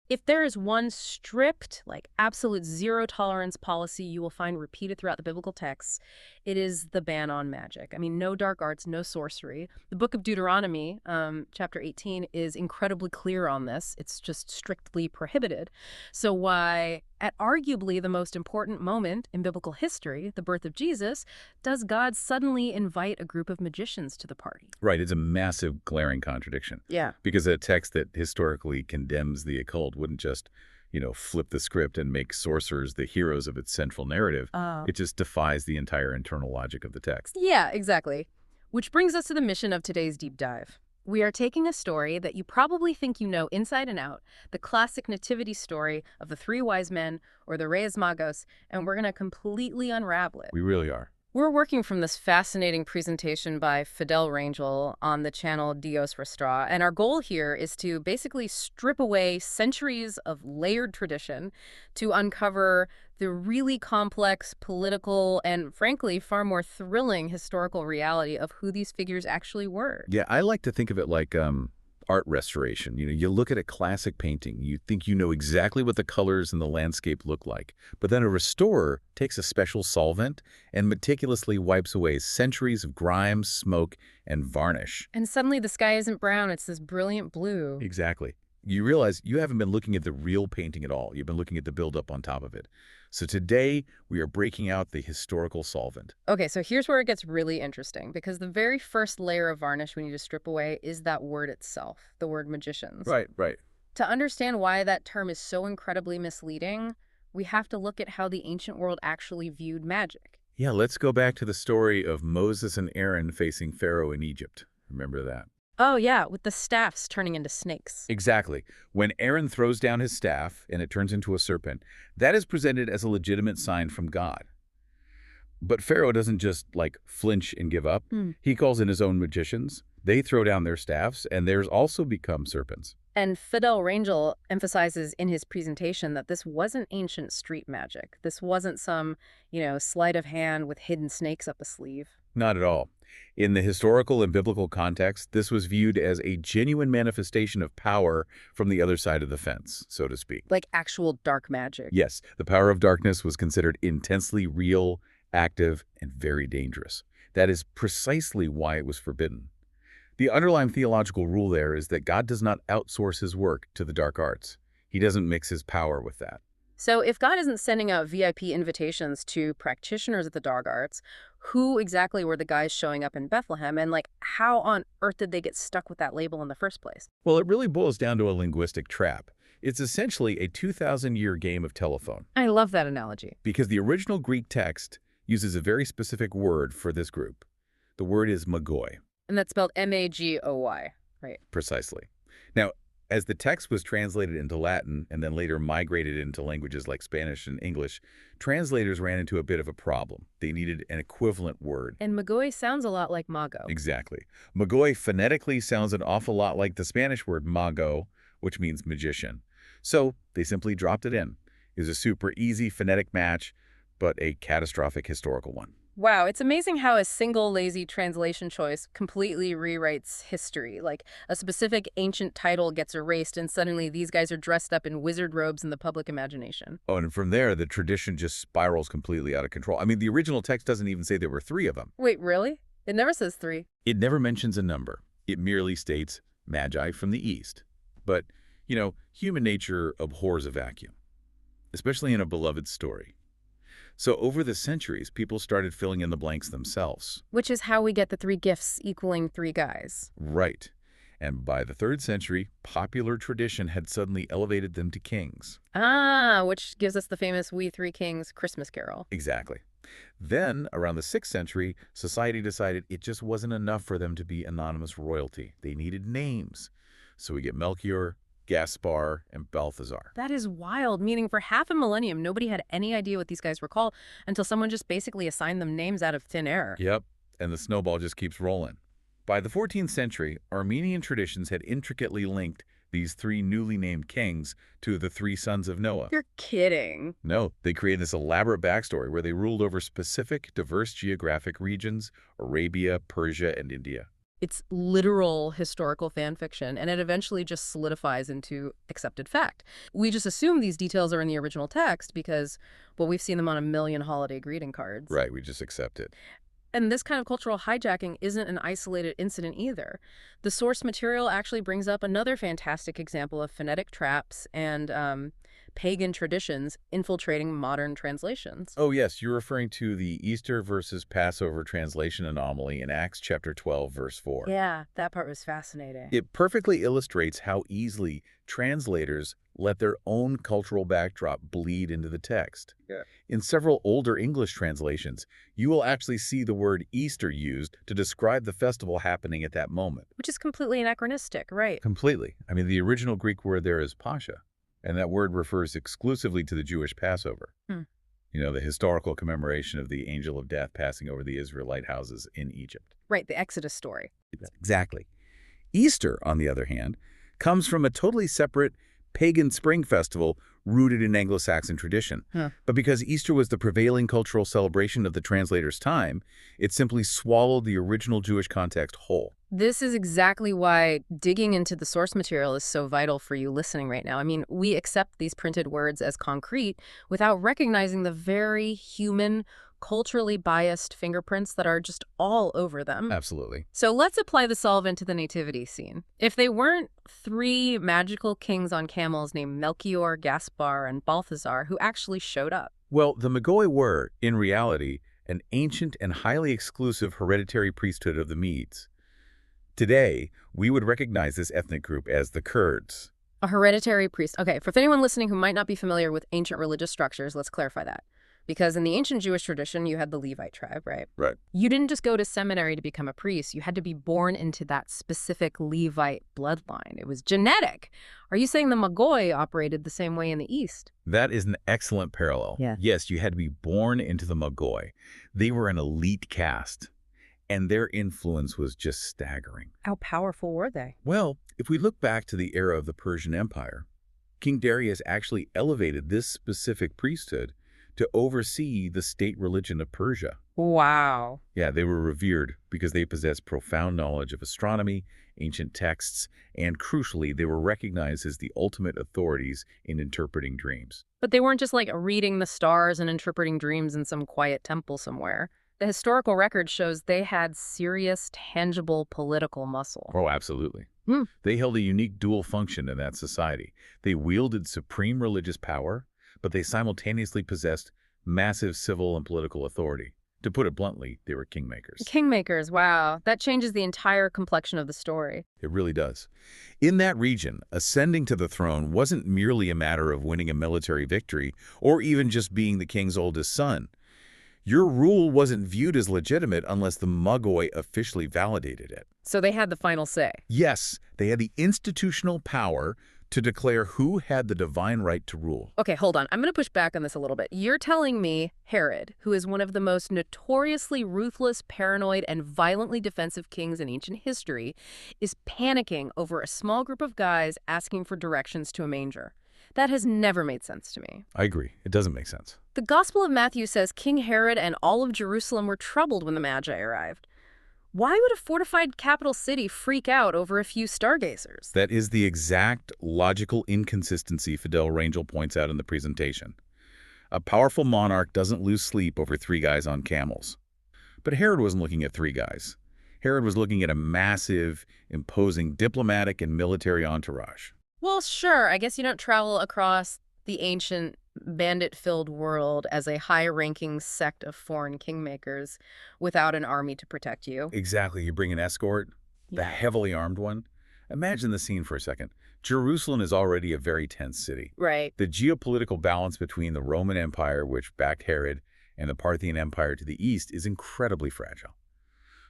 If there is one strict, like absolute zero tolerance policy you will find repeated throughout the biblical texts, it is the ban on magic. I mean, no dark arts, no sorcery. The book of Deuteronomy, chapter 18, is incredibly clear on this. It's just strictly prohibited. So why, at arguably the most important moment in biblical history, the birth of Jesus, does God suddenly invite a group of magicians to the party? Right, it's a massive, glaring contradiction. Yeah. Because a text that historically condemns the occult wouldn't just, flip the script and make sorcerers the heroes of its central narrative. Oh. It just defies the entire internal logic of the text. Yeah, exactly. Which brings us to the mission of today's deep dive. We are taking a story that you probably think you know inside and out, the classic nativity story of the three wise men, or the Reyes Magos, and we're going to completely unravel it. We really are. We're working from this fascinating presentation by Fidel Rangel on the channel Diosrestaura, and our goal here is to basically strip away centuries of layered tradition to uncover the really complex political and, frankly, far more thrilling historical reality of who these figures actually were. Yeah, I like to think of it like art restoration. You look at a classic painting, you think you know exactly what the colors and the landscape look like, but then a restorer takes a special solvent and meticulously wipes away centuries of grime, smoke, and varnish. And suddenly the sky isn't brown, it's this brilliant blue. Exactly. You realize you haven't been looking at the real painting at all. You've been looking at the buildup on top of it. So today, we are breaking out the historical solvent. Okay, so here's where it gets really interesting, because the very first layer of varnish we need to strip away is that word itself, the word magicians. Right. To understand why that term is so incredibly misleading, we have to look at how the ancient world actually viewed magic. Yeah, let's go back to the story of Moses and Aaron facing Pharaoh in Egypt. Remember that? Oh yeah, with the staffs turning into snakes. Exactly. When Aaron throws down his staff and it turns into a serpent, that is presented as a legitimate sign from God. But Pharaoh doesn't just, flinch and give up. He calls in his own magicians. They throw down their staffs, and theirs also become serpents. And Fidel Rangel emphasizes in his presentation that this wasn't ancient street magic. This wasn't some, sleight of hand with hidden snakes up a sleeve. Not at all. In the historical and biblical context, this was viewed as a genuine manifestation of power from the other side of the fence, so to speak. Like actual dark magic. Yes, the power of darkness was considered intensely real, active, and very dangerous. That is precisely why it was forbidden. The underlying theological rule there is that God does not outsource his work to the dark arts. He doesn't mix his power with that. So if God isn't sending out VIP invitations to practitioners of the dark arts, who exactly were the guys showing up in Bethlehem, and how on earth did they get stuck with that label in the first place? Well, it really boils down to a linguistic trap. It's essentially a 2,000-year game of telephone. I love that analogy. Because the original Greek text uses a very specific word for this group. The word is magoi. And that's spelled M-A-G-O-Y, right? Precisely. Now, as the text was translated into Latin and then later migrated into languages like Spanish and English, translators ran into a bit of a problem. They needed an equivalent word. And magoi sounds a lot like mago. Exactly. Magoi phonetically sounds an awful lot like the Spanish word mago, which means magician. So they simply dropped it in. It was a super easy phonetic match, but a catastrophic historical one. Wow, it's amazing how a single lazy translation choice completely rewrites history. Like a specific ancient title gets erased and suddenly these guys are dressed up in wizard robes in the public imagination. Oh, and from there, the tradition just spirals completely out of control. I mean, the original text doesn't even say there were 3 of them. Wait, really? It never says 3. It never mentions a number. It merely states magi from the east. But, human nature abhors a vacuum, especially in a beloved story. So over the centuries, people started filling in the blanks themselves. Which is how we get the 3 gifts equaling 3 guys. Right. And by the 3rd century, popular tradition had suddenly elevated them to kings. Ah, which gives us the famous We Three Kings Christmas carol. Exactly. Then, around the 6th century, society decided it just wasn't enough for them to be anonymous royalty. They needed names. So we get Melchior, Gaspar, and Balthazar. That is wild, meaning for half a millennium, nobody had any idea what these guys were called until someone just basically assigned them names out of thin air. Yep, and the snowball just keeps rolling. By the 14th century, Armenian traditions had intricately linked these 3 newly named kings to the 3 sons of Noah. You're kidding. No, they created this elaborate backstory where they ruled over specific, diverse geographic regions: Arabia, Persia, and India. It's literal historical fan fiction, and it eventually just solidifies into accepted fact. We just assume these details are in the original text because, well, we've seen them on a million holiday greeting cards. Right, we just accept it. And this kind of cultural hijacking isn't an isolated incident either. The source material actually brings up another fantastic example of phonetic traps and pagan traditions infiltrating modern translations. Oh, yes, you're referring to the Easter versus Passover translation anomaly in Acts chapter 12, verse 4. Yeah, that part was fascinating. It perfectly illustrates how easily translators let their own cultural backdrop bleed into the text. Yeah. In several older English translations, you will actually see the word Easter used to describe the festival happening at that moment. Which is completely anachronistic, right? Completely. I mean, the original Greek word there is Pascha, and that word refers exclusively to the Jewish Passover. Hmm. You know, the historical commemoration of the angel of death passing over the Israelite houses in Egypt. Right, the Exodus story. Exactly. Easter, on the other hand, comes from a totally separate pagan spring festival rooted in Anglo-Saxon tradition. Huh. But because Easter was the prevailing cultural celebration of the translator's time, it simply swallowed the original Jewish context whole. This is exactly why digging into the source material is so vital for you listening right now. I mean, we accept these printed words as concrete without recognizing the very human, culturally biased fingerprints that are just all over them. Absolutely. So let's apply the solvent to the nativity scene. If they weren't three magical kings on camels named Melchior, Gaspar, and Balthazar who actually showed up. Well, the Magoi were, in reality, an ancient and highly exclusive hereditary priesthood of the Medes. Today, we would recognize this ethnic group as the Kurds. A hereditary priest. Okay, for anyone listening who might not be familiar with ancient religious structures, let's clarify that. Because in the ancient Jewish tradition, you had the Levite tribe, right? Right. You didn't just go to seminary to become a priest. You had to be born into that specific Levite bloodline. It was genetic. Are you saying the Magoi operated the same way in the East? That is an excellent parallel. Yeah. Yes, you had to be born into the Magoi. They were an elite caste, and their influence was just staggering. How powerful were they? Well, if we look back to the era of the Persian Empire, King Darius actually elevated this specific priesthood to oversee the state religion of Persia. Wow. Yeah, they were revered because they possessed profound knowledge of astronomy, ancient texts, and crucially, they were recognized as the ultimate authorities in interpreting dreams. But they weren't just like reading the stars and interpreting dreams in some quiet temple somewhere. The historical record shows they had serious, tangible political muscle. Oh, absolutely. Hmm. They held a unique dual function in that society. They wielded supreme religious power, but they simultaneously possessed massive civil and political authority. To put it bluntly, they were kingmakers. Kingmakers, wow. That changes the entire complexion of the story. It really does. In that region, ascending to the throne wasn't merely a matter of winning a military victory or even just being the king's oldest son. Your rule wasn't viewed as legitimate unless the Magoi officially validated it. So they had the final say. Yes, they had the institutional power to declare who had the divine right to rule. Okay, hold on. I'm going to push back on this a little bit. You're telling me Herod, who is one of the most notoriously ruthless, paranoid, and violently defensive kings in ancient history, is panicking over a small group of guys asking for directions to a manger. That has never made sense to me. I agree. It doesn't make sense. The Gospel of Matthew says King Herod and all of Jerusalem were troubled when the Magi arrived. Why would a fortified capital city freak out over a few stargazers? That is the exact logical inconsistency Fidel Rangel points out in the presentation. A powerful monarch doesn't lose sleep over three guys on camels. But Herod wasn't looking at three guys. Herod was looking at a massive, imposing diplomatic and military entourage. Well, sure. I guess you don't travel across the ancient bandit-filled world as a high-ranking sect of foreign kingmakers without an army to protect you. Exactly. You bring an escort, the heavily armed one. Imagine the scene for a second. Jerusalem is already a very tense city. Right. The geopolitical balance between the Roman Empire, which backed Herod, and the Parthian Empire to the east is incredibly fragile.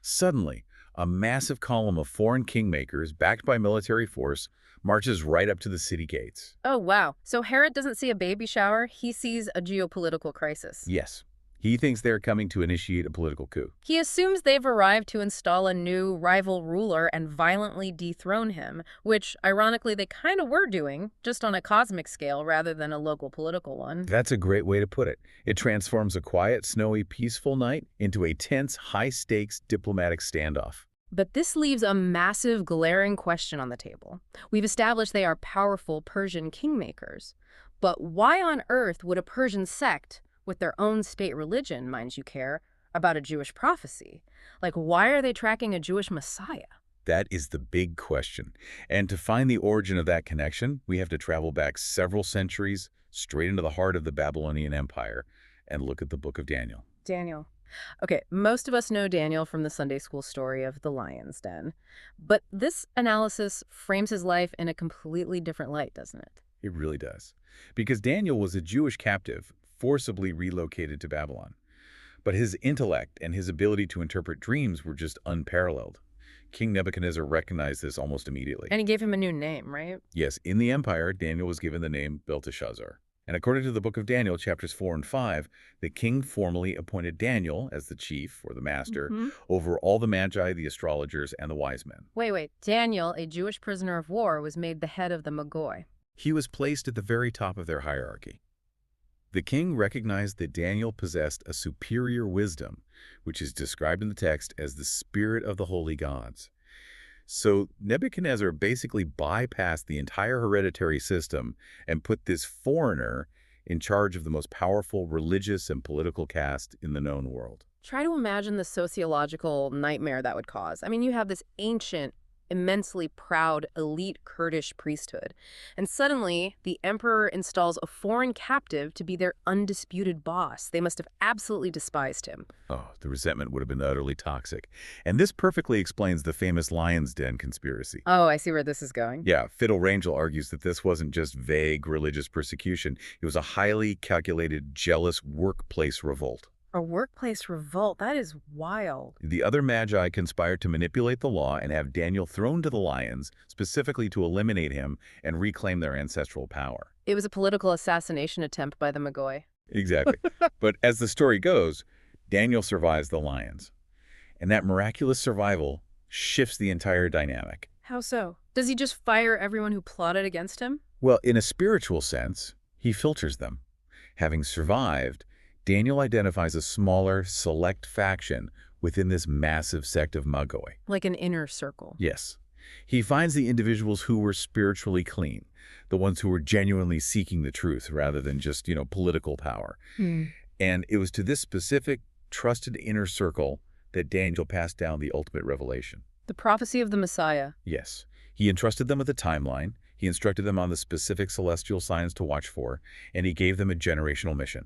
Suddenly, a massive column of foreign kingmakers, backed by military force, marches right up to the city gates. Oh, wow. So Herod doesn't see a baby shower, he sees a geopolitical crisis. Yes. He thinks they're coming to initiate a political coup. He assumes they've arrived to install a new rival ruler and violently dethrone him, which, ironically, they kind of were doing, just on a cosmic scale rather than a local political one. That's a great way to put it. It transforms a quiet, snowy, peaceful night into a tense, high-stakes diplomatic standoff. But this leaves a massive, glaring question on the table. We've established they are powerful Persian kingmakers. But why on earth would a Persian sect, with their own state religion, mind you care, about a Jewish prophecy? Like, why are they tracking a Jewish messiah? That is the big question. And to find the origin of that connection, we have to travel back several centuries, straight into the heart of the Babylonian Empire, and look at the Book of Daniel. Daniel. Okay, most of us know Daniel from the Sunday school story of the lion's den. But this analysis frames his life in a completely different light, doesn't it? It really does. Because Daniel was a Jewish captive, forcibly relocated to Babylon. But his intellect and his ability to interpret dreams were just unparalleled. King Nebuchadnezzar recognized this almost immediately. And he gave him a new name, right? Yes, in the empire, Daniel was given the name Belteshazzar. And according to the book of Daniel, chapters 4 and 5, the king formally appointed Daniel as the chief, or the master, over all the magi, the astrologers, and the wise men. Wait. Daniel, a Jewish prisoner of war, was made the head of the Magi. He was placed at the very top of their hierarchy. The king recognized that Daniel possessed a superior wisdom, which is described in the text as the spirit of the holy gods. So Nebuchadnezzar basically bypassed the entire hereditary system and put this foreigner in charge of the most powerful religious and political caste in the known world. Try to imagine the sociological nightmare that would cause. I mean, you have this ancient, immensely proud, elite Kurdish priesthood, and suddenly the emperor installs a foreign captive to be their undisputed boss. They must have absolutely despised him. Oh, the resentment would have been utterly toxic. And this perfectly explains the famous Lion's Den conspiracy. Oh, I see where this is going. Yeah, Fidel Rangel argues that this wasn't just vague religious persecution. It was a highly calculated, jealous workplace revolt. A workplace revolt, that is wild. The other magi conspired to manipulate the law and have Daniel thrown to the lions, specifically to eliminate him and reclaim their ancestral power. It was a political assassination attempt by the Magi. Exactly. But as the story goes, Daniel survives the lions. And that miraculous survival shifts the entire dynamic. How so? Does he just fire everyone who plotted against him? Well, in a spiritual sense, he filters them. Having survived, Daniel identifies a smaller, select faction within this massive sect of Magoi. Like an inner circle. Yes. He finds the individuals who were spiritually clean, the ones who were genuinely seeking the truth rather than just, political power. And it was to this specific, trusted inner circle that Daniel passed down the ultimate revelation. The prophecy of the Messiah. Yes. He entrusted them with a timeline, he instructed them on the specific celestial signs to watch for, and he gave them a generational mission.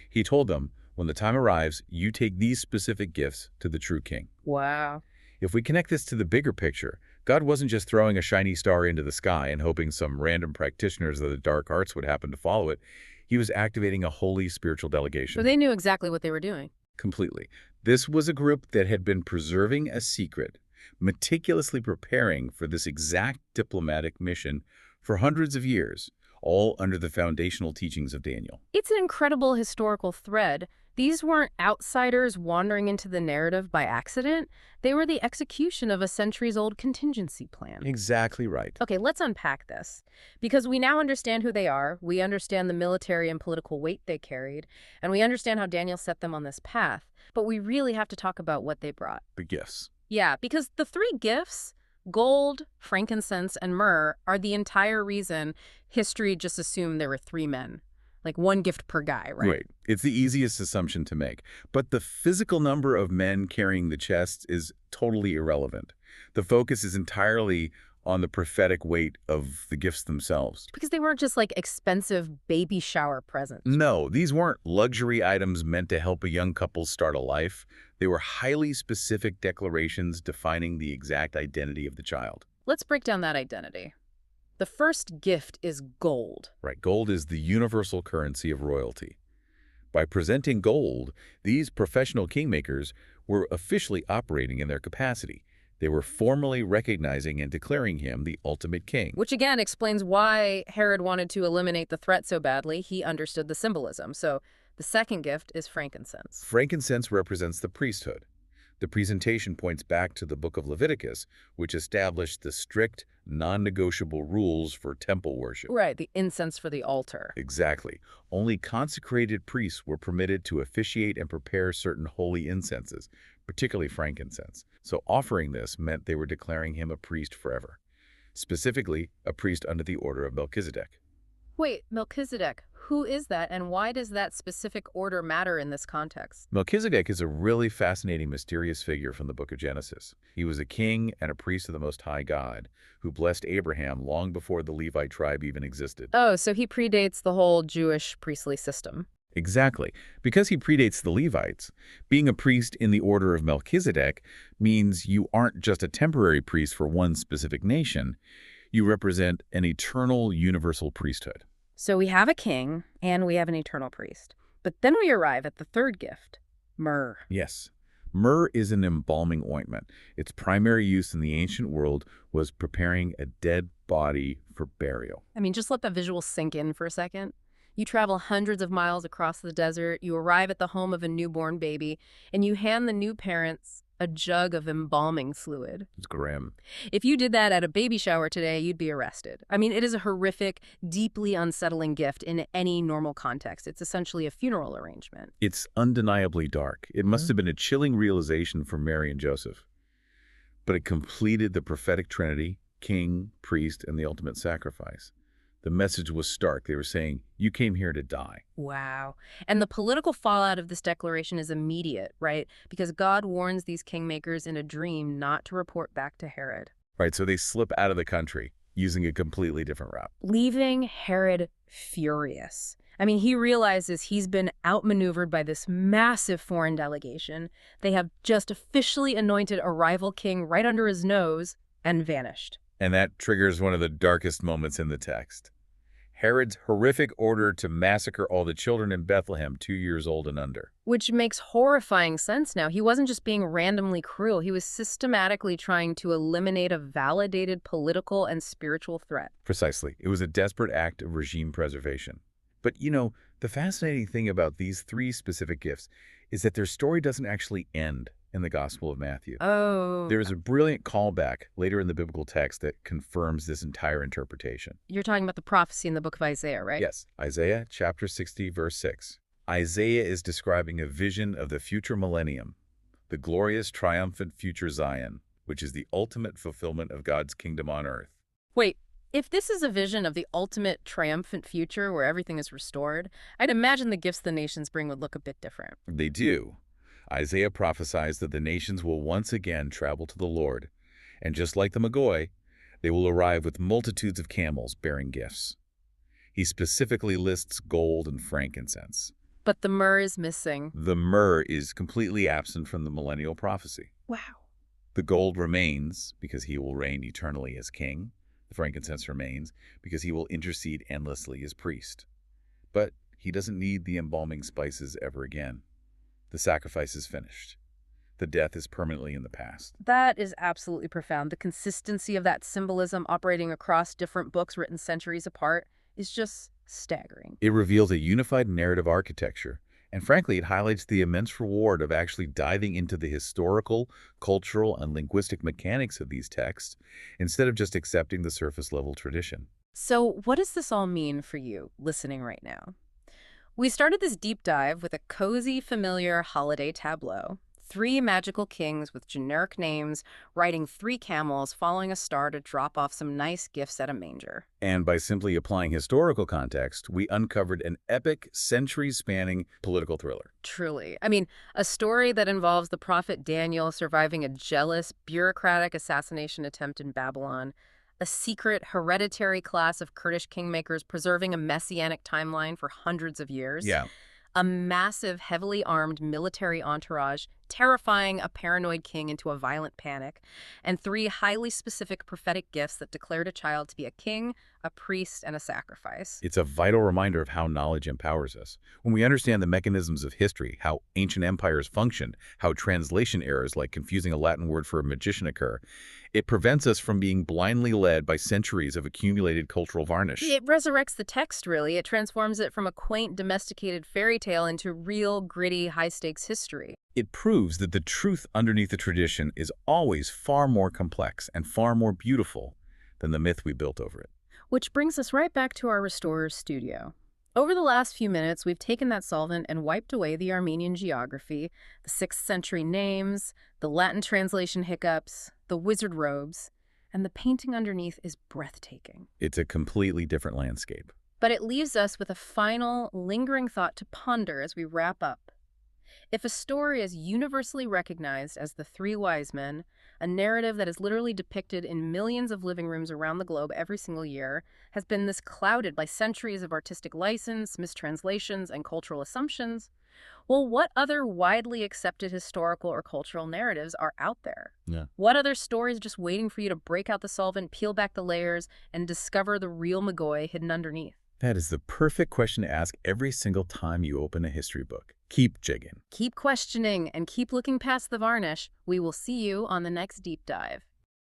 He told them, when the time arrives, you take these specific gifts to the true king. Wow. If we connect this to the bigger picture, God wasn't just throwing a shiny star into the sky and hoping some random practitioners of the dark arts would happen to follow it. He was activating a holy spiritual delegation. So they knew exactly what they were doing. Completely. This was a group that had been preserving a secret, meticulously preparing for this exact diplomatic mission for hundreds of years, all under the foundational teachings of Daniel. It's an incredible historical thread. These weren't outsiders wandering into the narrative by accident. They were the execution of a centuries-old contingency plan. Exactly right. Okay, let's unpack this. Because we now understand who they are, we understand the military and political weight they carried, and we understand how Daniel set them on this path. But we really have to talk about what they brought. The gifts. Yeah, because the three gifts, gold, frankincense, and myrrh, are the entire reason history just assumed there were three men. Like one gift per guy, right? Right. It's the easiest assumption to make. But the physical number of men carrying the chests is totally irrelevant. The focus is entirely on the prophetic weight of the gifts themselves. Because they weren't just like expensive baby shower presents. No, these weren't luxury items meant to help a young couple start a life. They were highly specific declarations defining the exact identity of the child. Let's break down that identity. The first gift is gold. Right, gold is the universal currency of royalty. By presenting gold, these professional kingmakers were officially operating in their capacity. They were formally recognizing and declaring him the ultimate king. Which again explains why Herod wanted to eliminate the threat so badly. He understood the symbolism. So the second gift is frankincense. Frankincense represents the priesthood. The presentation points back to the book of Leviticus, which established the strict, non-negotiable rules for temple worship. Right, the incense for the altar. Exactly. Only consecrated priests were permitted to officiate and prepare certain holy incenses, particularly frankincense. So offering this meant they were declaring him a priest forever, specifically a priest under the order of Melchizedek. Wait, Melchizedek, who is that, and why does that specific order matter in this context? Melchizedek is a really fascinating, mysterious figure from the book of Genesis. He was a king and a priest of the Most High God who blessed Abraham long before the Levite tribe even existed. Oh, so he predates the whole Jewish priestly system. Exactly. Because he predates the Levites, being a priest in the order of Melchizedek means you aren't just a temporary priest for one specific nation. You represent an eternal, universal priesthood. So we have a king, and we have an eternal priest. But then we arrive at the third gift, myrrh. Yes. Myrrh is an embalming ointment. Its primary use in the ancient world was preparing a dead body for burial. I mean, just let that visual sink in for a second. You travel hundreds of miles across the desert, you arrive at the home of a newborn baby, and you hand the new parents a jug of embalming fluid. It's grim. If you did that at a baby shower today, you'd be arrested. I mean, it is a horrific, deeply unsettling gift in any normal context. It's essentially a funeral arrangement. It's undeniably dark. It must have been a chilling realization for Mary and Joseph. But it completed the prophetic trinity, king, priest, and the ultimate sacrifice. The message was stark. They were saying, you came here to die. Wow. And the political fallout of this declaration is immediate, right? Because God warns these kingmakers in a dream not to report back to Herod. Right, so they slip out of the country using a completely different route. Leaving Herod furious. I mean, he realizes he's been outmaneuvered by this massive foreign delegation. They have just officially anointed a rival king right under his nose and vanished. And that triggers one of the darkest moments in the text. Herod's horrific order to massacre all the children in Bethlehem 2 years old and under. Which makes horrifying sense now. He wasn't just being randomly cruel. He was systematically trying to eliminate a validated political and spiritual threat. Precisely. It was a desperate act of regime preservation. But, the fascinating thing about these three specific gifts is that their story doesn't actually end in the Gospel of Matthew. Oh. There is a brilliant callback later in the biblical text that confirms this entire interpretation. You're talking about the prophecy in the book of Isaiah, right? Yes, Isaiah chapter 60, verse 6. Isaiah is describing a vision of the future millennium, the glorious, triumphant future Zion, which is the ultimate fulfillment of God's kingdom on earth. Wait, if this is a vision of the ultimate triumphant future where everything is restored, I'd imagine the gifts the nations bring would look a bit different. They do. Isaiah prophesies that the nations will once again travel to the Lord, and just like the Magi, they will arrive with multitudes of camels bearing gifts. He specifically lists gold and frankincense. But the myrrh is missing. The myrrh is completely absent from the millennial prophecy. Wow. The gold remains because he will reign eternally as king. The frankincense remains because he will intercede endlessly as priest. But he doesn't need the embalming spices ever again. The sacrifice is finished. The death is permanently in the past. That is absolutely profound. The consistency of that symbolism operating across different books written centuries apart is just staggering. It reveals a unified narrative architecture, and frankly, it highlights the immense reward of actually diving into the historical, cultural, and linguistic mechanics of these texts instead of just accepting the surface-level tradition. So what does this all mean for you, listening right now? We started this deep dive with a cozy, familiar holiday tableau. 3 magical kings with generic names, riding 3 camels, following a star to drop off some nice gifts at a manger. And by simply applying historical context, we uncovered an epic, centuries-spanning political thriller. Truly. I mean, a story that involves the prophet Daniel surviving a jealous, bureaucratic assassination attempt in Babylon, a secret, hereditary class of Kurdish kingmakers preserving a messianic timeline for hundreds of years. Yeah. A massive, heavily armed military entourage terrifying a paranoid king into a violent panic, and 3 highly specific prophetic gifts that declared a child to be a king, a priest, and a sacrifice. It's a vital reminder of how knowledge empowers us. When we understand the mechanisms of history, how ancient empires functioned, how translation errors like confusing a Latin word for a magician occur, it prevents us from being blindly led by centuries of accumulated cultural varnish. It resurrects the text, really. It transforms it from a quaint, domesticated fairy tale into real, gritty, high-stakes history. It proves that the truth underneath the tradition is always far more complex and far more beautiful than the myth we built over it. Which brings us right back to our Restorer's studio. Over the last few minutes, we've taken that solvent and wiped away the Armenian geography, the 6th century names, the Latin translation hiccups, the wizard robes, and the painting underneath is breathtaking. It's a completely different landscape. But it leaves us with a final, lingering thought to ponder as we wrap up. If a story is universally recognized as the Three Wise Men, a narrative that is literally depicted in millions of living rooms around the globe every single year, has been this clouded by centuries of artistic license, mistranslations, and cultural assumptions, well, what other widely accepted historical or cultural narratives are out there? Yeah. What other stories just waiting for you to break out the solvent, peel back the layers, and discover the real McGoy hidden underneath? That is the perfect question to ask every single time you open a history book. Keep jigging. Keep questioning and keep looking past the varnish. We will see you on the next deep dive.